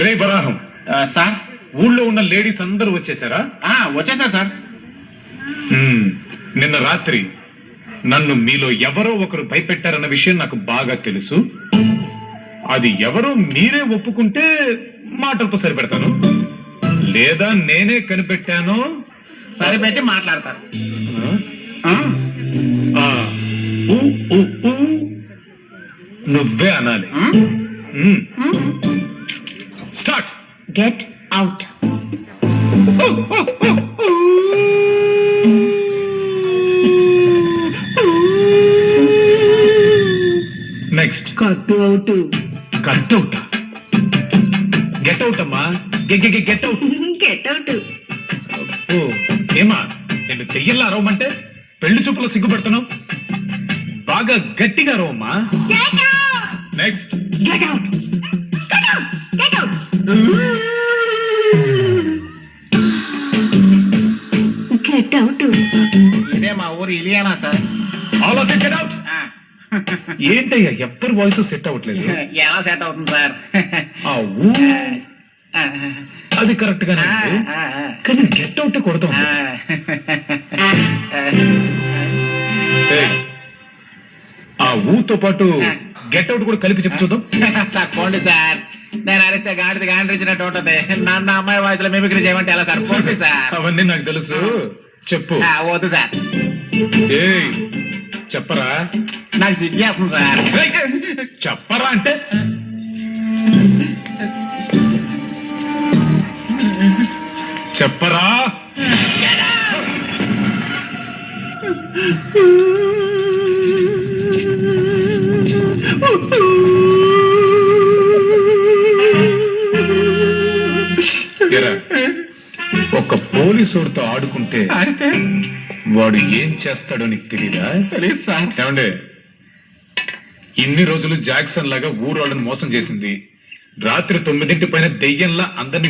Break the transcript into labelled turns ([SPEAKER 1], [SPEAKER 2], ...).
[SPEAKER 1] రే వరాహం,
[SPEAKER 2] sir
[SPEAKER 1] ఊళ్ళో ఉన్న ladies అందరూ వచ్చేసారా?
[SPEAKER 2] వచ్చేసారు సార్.
[SPEAKER 1] నిన్న రాత్రి నన్ను మీలో ఎవరో ఒకరు భయపెట్టారన్న విషయం నాకు బాగా తెలుసు. అది ఎవరో మీరే ఒప్పుకుంటే మాటలతో సరిపెడతాను, లేదా నేనే కనిపెట్టానో
[SPEAKER 2] సరిపెట్టి మాట్లాడతారు.
[SPEAKER 1] ఊ, ఊ, ఊ, నువ్వే అనాలి. Start.
[SPEAKER 3] Get out.
[SPEAKER 1] Next.
[SPEAKER 3] Cut out.
[SPEAKER 1] Cut out. Get out అమ్మా, గెట్ అవుట్.
[SPEAKER 3] Get out.
[SPEAKER 1] ఓ ఏమా, నేను దెయ్యంలా అరవమంటే పెళ్లి చూపులో సిగ్గుపడుతున్నావు. బాగా గట్టిగా అరవమ్మా. Next.
[SPEAKER 3] Get out. Get out. Get out. Get out.
[SPEAKER 2] ఇదే మా ఊరు Ileana sir.
[SPEAKER 1] All of you get out. ఏంటయ్యా ఎవ్వరు వాయిస్ సెట్ అవ్వట్లేదు.
[SPEAKER 2] ఎలా సెట్ అవుతుంది సార్?
[SPEAKER 1] ఆ ఊ అది కరెక్ట్ గానే ఉంది, కానీ గెట్ అవుట్ కొడతాం. ఆ ఊతో పాటు గెట్ అవుట్ కూడా కలిపి చెప్పు చూద్దాం.
[SPEAKER 2] సార్ పోండి సార్, నేను అరిస్తే గాడిది గాండ్రించినట్టు ఉంటది. నన్ను అమ్మాయి వాయిస్ లో మిమిక్రీ చేయమంటే ఎలా సార్? పోండి సార్.
[SPEAKER 1] అవన్నీ నాకు తెలుసు, చెప్పు.
[SPEAKER 2] వద్దు సార్,
[SPEAKER 1] ఏయ్ చెప్పరా.
[SPEAKER 2] నాకు సిగ్గేస్తుంది సార్.
[SPEAKER 1] చెప్పరా అంటే చెప్పరా. ఎరా, ఒక పోలీసుడితో ఆడుకుంటే
[SPEAKER 2] ఆడితే
[SPEAKER 1] వాడు ఏం చేస్తాడో నీకు తెలీదా?
[SPEAKER 2] తెలియదు సార్.
[SPEAKER 1] ఏమండే, ఇన్ని రోజులు జాక్సన్ లాగా ఊరోళ్ళని మోసం చేసింది, రాత్రి 9 పైన దెయ్యంలా అందరినీ